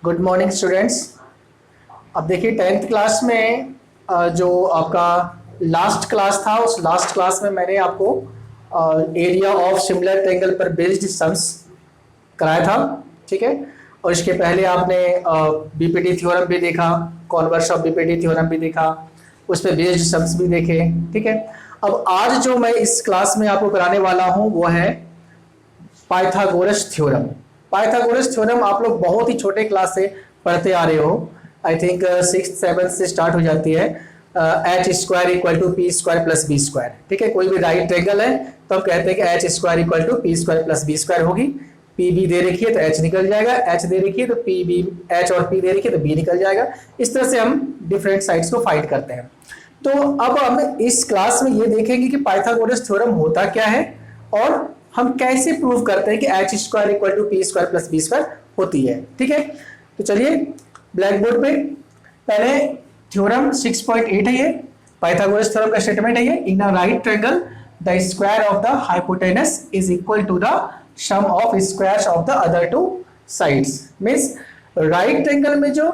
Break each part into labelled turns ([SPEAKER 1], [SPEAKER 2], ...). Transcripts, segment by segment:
[SPEAKER 1] Good morning students. अब देखिए 10th class में जो आपका लास्ट क्लास था, उस लास्ट क्लास में मैंने आपको एरिया ऑफ सिमिलर ट्रायंगल पर बेस्ड सम्स कराया था, ठीक है। और इसके पहले आपने बीपीटी थ्योरम भी देखा, कॉन्वर्स ऑफ बीपीटी थ्योरम भी देखा, उस पर बेस्ड सम्स भी देखे, ठीक है। अब आज जो मैं इस क्लास में आपको कराने वाला हूं वो है पाइथागोरस थ्योरम। पाइथागोरस थ्योरम आप लोग बहुत ही छोटे क्लास से पढ़ते आ रहे हो। आई थिंक 6th-7th से स्टार्ट हो जाती है। H square equal to P square plus B square, ठीक है। कोई भी राइट ट्रायंगल है तो हम कहते हैं कि H square equal to P square plus B square होगी। पी बी दे रखी है तो एच निकल जाएगा, एच दे रखी है तो पी बी, एच और पी दे रखी है तो बी निकल जाएगा। इस तरह से हम डिफरेंट साइड्स को फाइंड करते हैं। तो अब हम इस क्लास में ये देखेंगे कि पाइथागोरस थ्योरम होता क्या है और हम कैसे प्रूव करते हैं कि H square equal to P square plus B square होती है, ठीक है। तो चलिए ब्लैक बोर्ड पे पहले थ्योरम 6.8 है, ये पाइथागोरस थ्योरम का स्टेटमेंट है ये। In a right triangle the square of the hypotenuse is equal to the sum of squares of the other two sides. Means right triangle में जो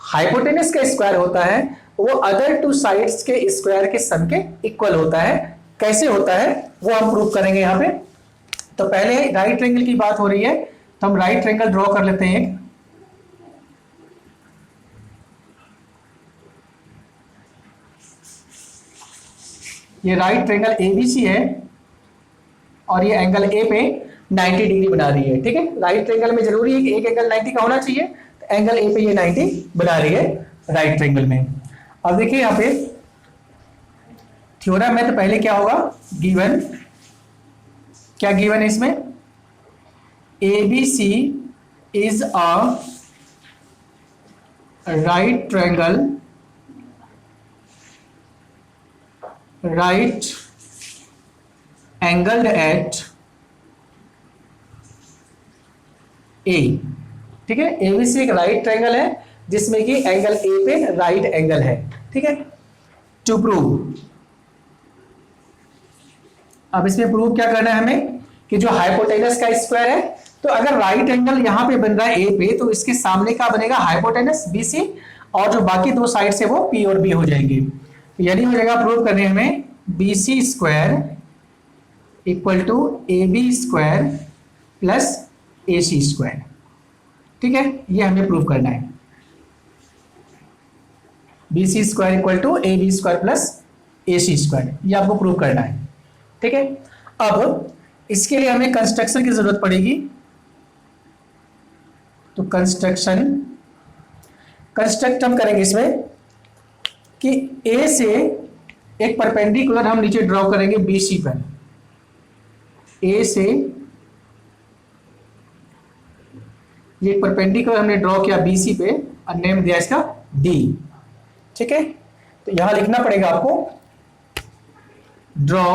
[SPEAKER 1] हाइपोटेनस का स्क्वायर होता है वो अदर टू साइड्स के स्क्वायर के सम के equal होता है। कैसे होता है वो हम प्रूव करेंगे यहाँ पे। तो पहले राइट ट्रायंगल की बात हो रही है तो हम राइट ट्रायंगल ड्रॉ कर लेते हैं। ये राइट ट्रायंगल एबीसी है और ये एंगल ए पे 90 डिग्री बना रही है, ठीक है। राइट ट्रायंगल में जरूरी है कि एक एंगल 90 का होना चाहिए, तो एंगल ए पे ये 90 बना रही है राइट ट्रायंगल में। अब देखिए यहाँ पे थ्योरम है तो पहले क्या होगा, गिवन, क्या गिवन है इसमें, ABC is a right triangle, right angled at A, ठीक है। ABC एक राइट ट्रायंगल है जिसमें कि एंगल ए पे राइट एंगल है, ठीक है। टू प्रूव, अब इसमें प्रूव क्या करना है हमें कि जो हाइपोटेनस का स्क्वायर है, तो अगर राइट एंगल यहां पे बन रहा है ए पे तो इसके सामने का बनेगा हाइपोटेनस BC और जो बाकी दो साइड से वो P और B हो जाएंगे। यानी हो जाएगा प्रूव करने हमें BC square equal to AB square plus AC square, ठीक है। ये हमें प्रूव करना है, BC square equal to AB square plus AC square, ये आपको प्रूव करना है, ठीक है। अब इसके लिए हमें कंस्ट्रक्शन की जरूरत पड़ेगी। तो कंस्ट्रक्ट हम करेंगे इसमें कि ए से एक परपेंडिकुलर हम नीचे ड्रॉ करेंगे BC पर। ए से ये परपेंडिकुलर हमने ड्रॉ किया BC पे और नेम दिया इसका D, ठीक है। तो यहां लिखना पड़ेगा आपको draw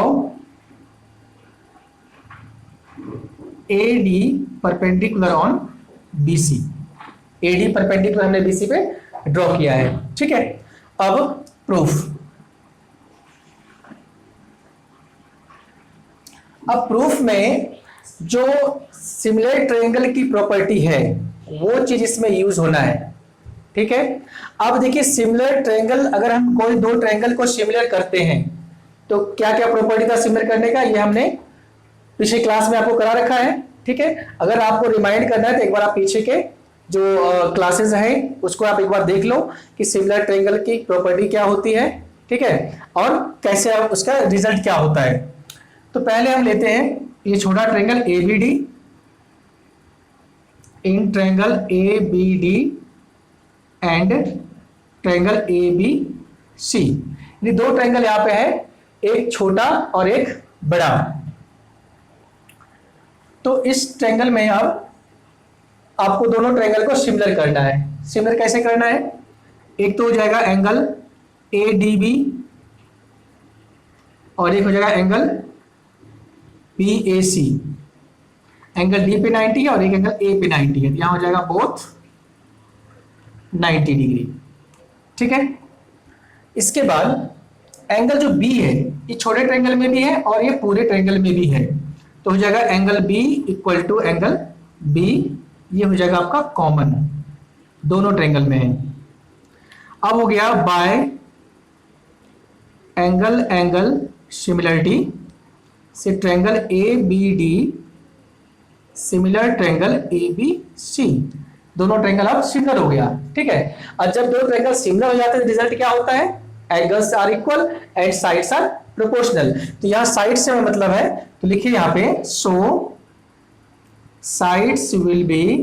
[SPEAKER 1] AD perpendicular on BC। AD perpendicular हमने BC पे ड्रॉ किया है, ठीक है। अब प्रूफ, अब प्रूफ में जो सिमिलर ट्रायंगल की प्रॉपर्टी है वो चीज इसमें यूज होना है, ठीक है। अब देखिए सिमिलर ट्रायंगल, अगर हम कोई दो ट्रायंगल को सिमिलर करते हैं तो क्या क्या प्रॉपर्टी था सिमिलर करने का, ये हमने पिछले क्लास में आपको करा रखा है, ठीक है। अगर आपको रिमाइंड करना है तो एक बार आप पीछे के जो क्लासेस हैं उसको आप एक बार देख लो कि सिमिलर ट्रायंगल की प्रॉपर्टी क्या होती है, ठीक है, और कैसे उसका रिजल्ट क्या होता है। तो पहले हम लेते हैं ये छोटा triangle ABD, in triangle ABD and triangle ABC। ये दो ट्रायंगल यहाँ पे है, एक छोटा और एक बड़ा। तो इस ट्रायंगल में अब आपको दोनों ट्रायंगल को सिमिलर करना है। सिमिलर कैसे करना है, एक तो हो जाएगा एंगल ADB और एक हो जाएगा एंगल BAC। एंगल D पे 90 है और एक एंगल A पे 90 है, यहां हो जाएगा बोथ 90 डिग्री, ठीक है। इसके बाद एंगल जो B है ये छोटे ट्रायंगल में भी है और ये पूरे ट्रायंगल में भी है, तो हो जाएगा angle B equal to angle B, ये हो जाएगा आपका कॉमन, दोनों ट्रायंगल में है। अब हो गया बाय एंगल एंगल सिमिलरिटी से triangle A B D similar triangle A B C, दोनों ट्रायंगल अब सिमिलर हो गया। ठीक है, और जब दो ट्रायंगल सिमिलर हो जाते हैं रिजल्ट क्या होता है, angles are equal and sides are proportional. तो यहां साइड से मतलब है, तो लिखिए यहां पे सो साइड्स विल बी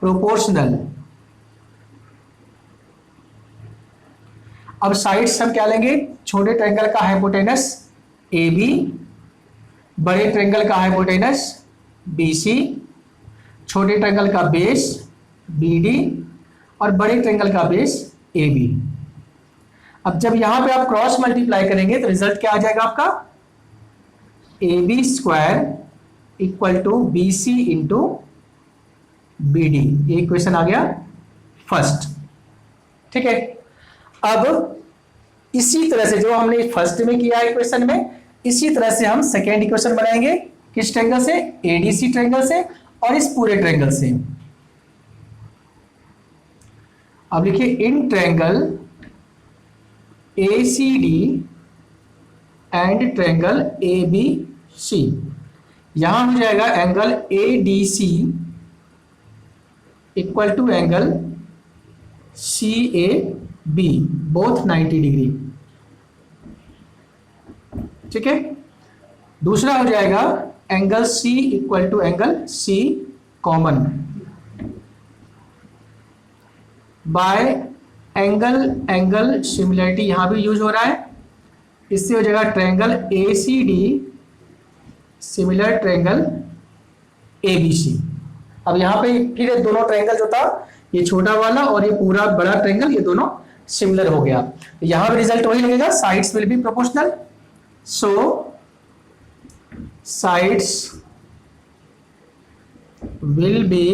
[SPEAKER 1] प्रोपोर्शनल। अब साइड्स हम क्या लेंगे, छोटे ट्रायंगल का हाइपोटेनस ए बी, बड़े ट्रायंगल का हाइपोटेनस बी सी, छोटे ट्रायंगल का बेस बी डी और बड़े ट्रायंगल का बेस ए बी। अब जब यहां पे आप क्रॉस मल्टीप्लाई करेंगे तो रिजल्ट क्या आ जाएगा आपका, A B square equal to B C into B D. ये इक्वेशन आ गया फर्स्ट। ठीक है, अब इसी तरह से जो हमने फर्स्ट में किया इक्वेशन में, इसी तरह से हम सेकेंड इक्वेशन बनाएंगे। किस ट्रायंगल से, एडीसी ट्रायंगल से और इस पूरे ट्रायंगल से। अब लिखिए in triangle ACD and triangle ABC, यहां हो जाएगा angle ADC equal to angle C A B, both 90 degree. ठीक है, दूसरा हो जाएगा angle C equal to angle C common by angle angle similarity, यहां भी यूज हो रहा है। इससे हो जाएगा triangle A C D similar triangle A B C. अब यहां पे फिर दोनों ट्रायंगल जो था, ये छोटा वाला और ये पूरा बड़ा ट्रायंगल, ये दोनों सिमिलर हो गया। तो यहां पे रिजल्ट वही लगेगा, sides will be proportional. So sides will be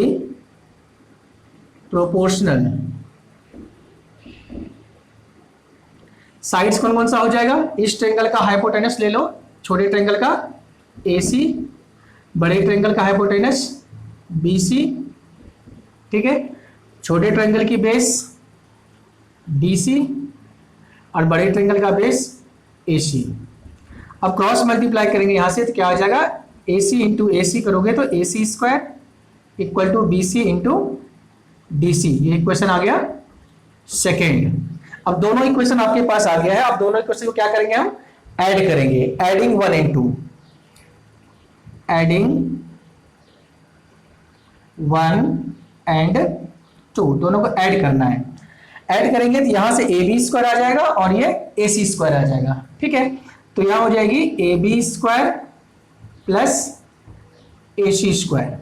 [SPEAKER 1] proportional. Sides कौन कौन सा हो जाएगा, इस ट्रायंगल का हाइपोटेनस ले लो, छोटे ट्रायंगल का AC, बड़े ट्रायंगल का हाइपोटेनस BC। ठीक है, छोटे ट्रायंगल की बेस DC और बड़े ट्रायंगल का बेस AC। अब क्रॉस मल्टीप्लाई करेंगे यहां से, तो क्या आ जाएगा, AC इंटू AC करोगे तो AC square equal to BC into DC। ये इक्वेशन आ गया सेकेंड। अब दोनों इक्वेशन आपके पास आ गया है। अब दोनों इक्वेशन को क्या करेंगे, हम ऐड करेंगे, एडिंग 1 एंड 2, एडिंग 1 एंड 2, दोनों को ऐड करना है। ऐड करेंगे तो यहां से AB स्क्वायर आ जाएगा और ये AC स्क्वायर आ जाएगा। ठीक है, तो यहां हो जाएगी AB square plus AC square.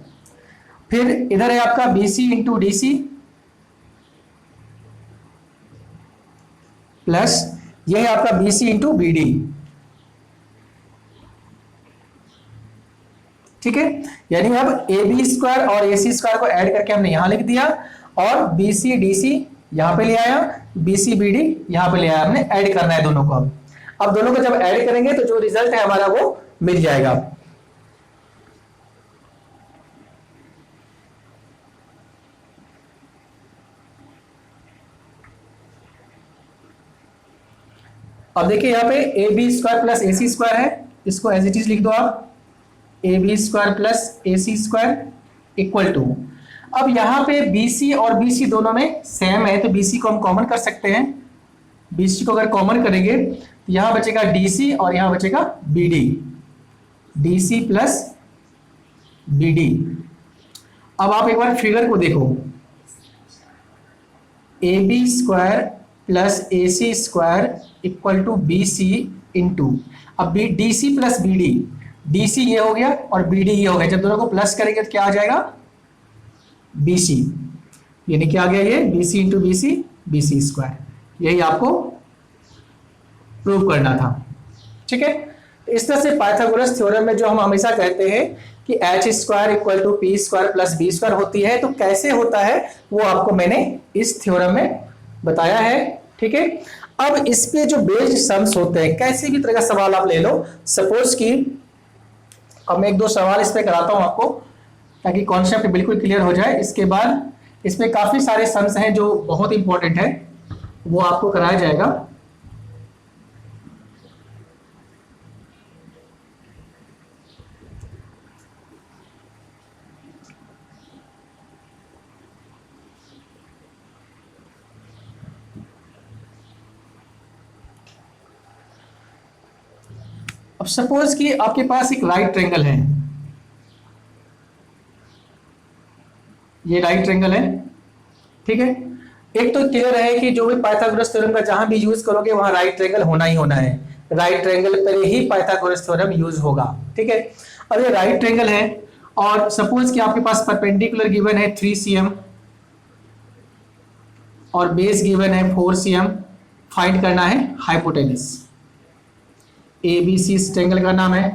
[SPEAKER 1] फिर इधर है आपका BC इंटू DC प्लस यह है आपका BC इंटू BD। ठीक है, यानी अब AB स्क्वायर और AC स्क्वायर को ऐड करके हमने यहां लिख दिया और BC DC यहां पे ले आया, BC BD यहां पे ले आया, हमने ऐड करना है दोनों को। अब दोनों को जब ऐड करेंगे तो जो रिजल्ट है हमारा वो मिल जाएगा। अब देखिए यहाँ पे AB square plus AC square है, इसको एज इट इज लिख दो आप, AB square plus AC square equal to, अब यहाँ पे BC और BC दोनों में सेम है तो BC को हम कॉमन कर सकते हैं। BC को अगर कॉमन करेंगे तो यहाँ बचेगा DC और यहाँ बचेगा BD, DC प्लस BD। अब आप एक बार फिगर को देखो, AB square plus AC square equal to BC into, अब DC प्लस BD, DC ये हो गया और BD ये हो गया, जब दोनों को प्लस करेंगे तो क्या आ जाएगा, BC, यानी क्या आ गया ये BC into BC, BC square. यही आपको प्रूव करना था। ठीक है, इस तरह से पाइथागोरस थ्योरम में जो हम हमेशा कहते हैं कि H square equal to P square plus B square होती है, तो कैसे होता है वो आपको मैंने इस थ्योरम में बताया है। ठीक है, अब इस पे जो बेस्ड सम्स होते हैं, कैसे भी तरह का सवाल आप ले लो, सपोज कि अब मैं एक दो सवाल इस पे कराता हूं आपको। ताकि कॉन्सेप्ट बिल्कुल क्लियर हो जाए। इसके बाद इसमें काफ़ी सारे सम्स हैं जो बहुत इंपॉर्टेंट है, वो आपको कराया जाएगा। अब सपोज कि आपके पास एक राइट ट्रायंगल है, ये राइट ट्रायंगल है, ठीक है। एक तो क्लियर है कि जो भी पाइथागोरस थ्योरम का जहां भी यूज करोगे वहां राइट ट्रायंगल होना ही होना है, राइट ट्रायंगल पर ही पाइथागोरस थ्योरम यूज होगा, ठीक है। अब ये राइट ट्रायंगल है और सपोज कि आपके पास परपेंडिकुलर गिवन है 3 cm और बेस गिवन है 4 cm, फाइंड करना है हाइपोटेनस। ABC इस ट्रायंगल का नाम है,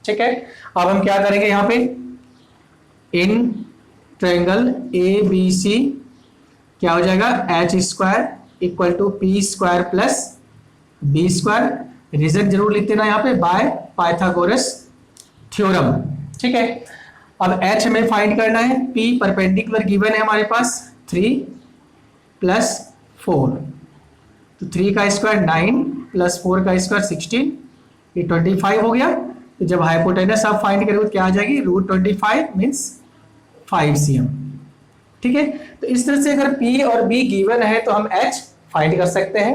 [SPEAKER 1] ठीक है। अब हम क्या करेंगे यहाँ पे, इन ट्रायंगल ABC क्या हो जाएगा, h square equal to P square plus B square, reason जरूर लिख देना यहाँ पे, बाय पाइथागोरस थ्योरम, ठीक है। अब h हमें फाइंड करना है, p परपेंडिकुलर गिवन है हमारे पास 3 प्लस 4, तो 3 का स्क्वायर 9 प्लस 4 का स्क्वायर 16, ये 25 हो गया। तो जब हाइपोटेनस आप फाइंड करोगे तो क्या आ जाएगी, √25 मीन्स 5 cm, ठीक है। तो इस तरह से अगर P और B गिवन है तो हम H फाइंड कर सकते हैं।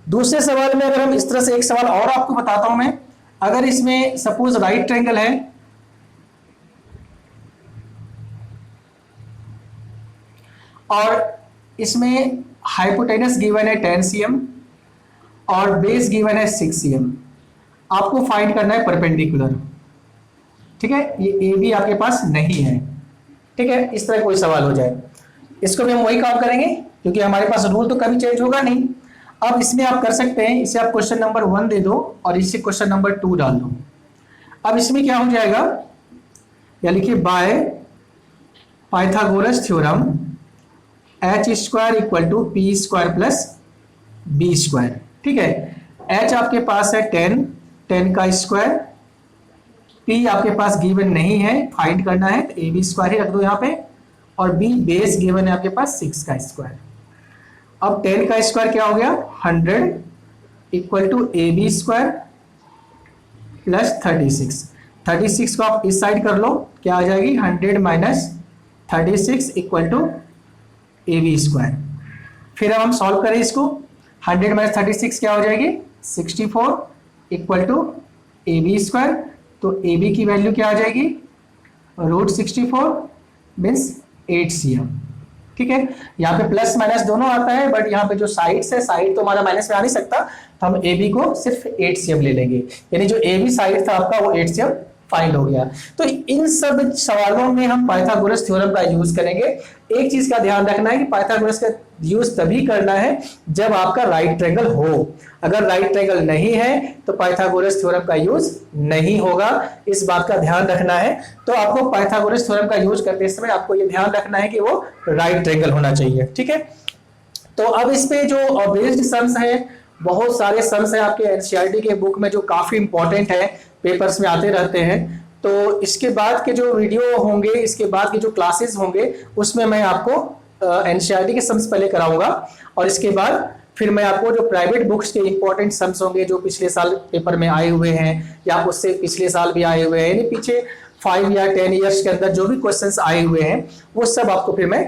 [SPEAKER 1] दूसरे सवाल में अगर हम इस तरह से एक सवाल और आपको बताता हूं मैं, अगर इसमें सपोज राइट ट्रायंगल है और इसमें हाइपोटेनस गिवन है 10 cm और बेस गिवन है 6 cm, आपको फाइंड करना है परपेंडिकुलर, ठीक है। ये ए बी आपके पास नहीं है, ठीक है। इस तरह कोई सवाल हो जाए, इसको भी हम वही काम करेंगे क्योंकि हमारे पास रूल तो कभी चेंज होगा नहीं। अब इसमें आप कर सकते हैं, इसे आप क्वेश्चन नंबर 1 दे दो और इसे क्वेश्चन नंबर 2 डाल दो। अब इसमें क्या हो जाएगा, या लिखिए by Pythagoras theorem h square equal to P square plus B square, ठीक है। h आपके पास है 10 का स्क्वायर, p आपके पास गिवन नहीं है, फाइंड करना है तो ab स्क्वायर ही रख दो यहाँ पे, और b बेस गिवन है आपके पास 6 का स्क्वायर। अब 10 का स्क्वायर क्या हो गया 100 equal to ab square plus 36 को आप इस साइड कर लो, क्या आ जाएगी 100 minus 36 equal to ab square. फिर अब हम सॉल्व करें इसको, 100 माइनस 36 क्या हो जाएगी 64 इक्वल टू ab स्क्वायर, तो ab की वैल्यू क्या आ जाएगी √64 मीन्स 8 cm, ठीक है। यहाँ पे प्लस माइनस दोनों आता है, बट यहाँ पे जो साइड्स है, साइड तो हमारा माइनस में आ नहीं सकता, तो हम AB को सिर्फ 8 cm ले लेंगे, यानी जो AB साइड था आपका वो 8 cm फाइंड हो गया। तो इन सब सवालों में हम पाइथागोरस थ्योरम का यूज करेंगे। एक चीज का ध्यान रखना है कि पाइथागोरस का यूज तभी करना है जब आपका राइट ट्रायंगल हो, अगर राइट ट्रायंगल नहीं है तो पाइथागोरस थ्योरम का यूज नहीं होगा, इस बात का ध्यान रखना है। तो आपको पाइथागोरस थ्योरम का यूज करते समय आपको ये ध्यान रखना है कि वो राइट ट्रायंगल होना चाहिए, ठीक है। तो अब इस पे जो बेस्ड सम्स है, बहुत सारे सम्स है आपके एनसीईआरटी के बुक में जो काफी इंपॉर्टेंट है, पेपर्स में आते रहते हैं। तो इसके बाद के जो वीडियो होंगे, इसके बाद के जो क्लासेस होंगे, उसमें मैं आपको एनसीईआरटी के सम्स पहले कराऊंगा, और इसके बाद फिर मैं आपको जो प्राइवेट बुक्स के इंपॉर्टेंट सम्स होंगे जो पिछले साल पेपर में आए हुए हैं या उससे पिछले साल भी आए हुए हैं, यानी पीछे 5 या 10 ईयर्स के अंदर जो भी क्वेश्चंस आए हुए हैं, वो सब आपको फिर मैं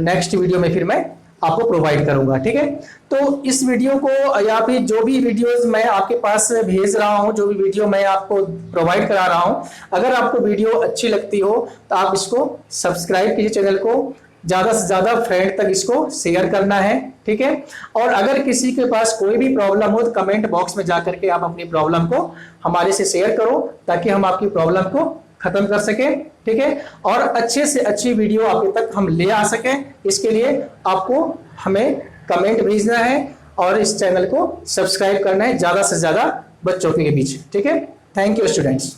[SPEAKER 1] नेक्स्ट वीडियो में फिर मैं आपको प्रोवाइड करूंगा, ठीक है। तो इस वीडियो को या फिर जो भी वीडियोस मैं आपके पास भेज रहा हूं, जो भी वीडियो मैं आपको प्रोवाइड करा रहा हूं, अगर आपको वीडियो अच्छी लगती हो तो आप इसको सब्सक्राइब कीजिए, चैनल को ज्यादा से ज्यादा फ्रेंड तक इसको शेयर करना है, ठीक है। और अगर किसी के पास कोई भी प्रॉब्लम हो तो कमेंट बॉक्स में जाकर के आप अपनी प्रॉब्लम को हमारे से शेयर करो, ताकि हम आपकी प्रॉब्लम को खत्म कर सके, ठीक है। और अच्छे से अच्छी वीडियो आपके तक हम ले आ सके, इसके लिए आपको हमें कमेंट भेजना है और इस चैनल को सब्सक्राइब करना है ज्यादा से ज्यादा बच्चों के बीच, ठीक है। Thank you students.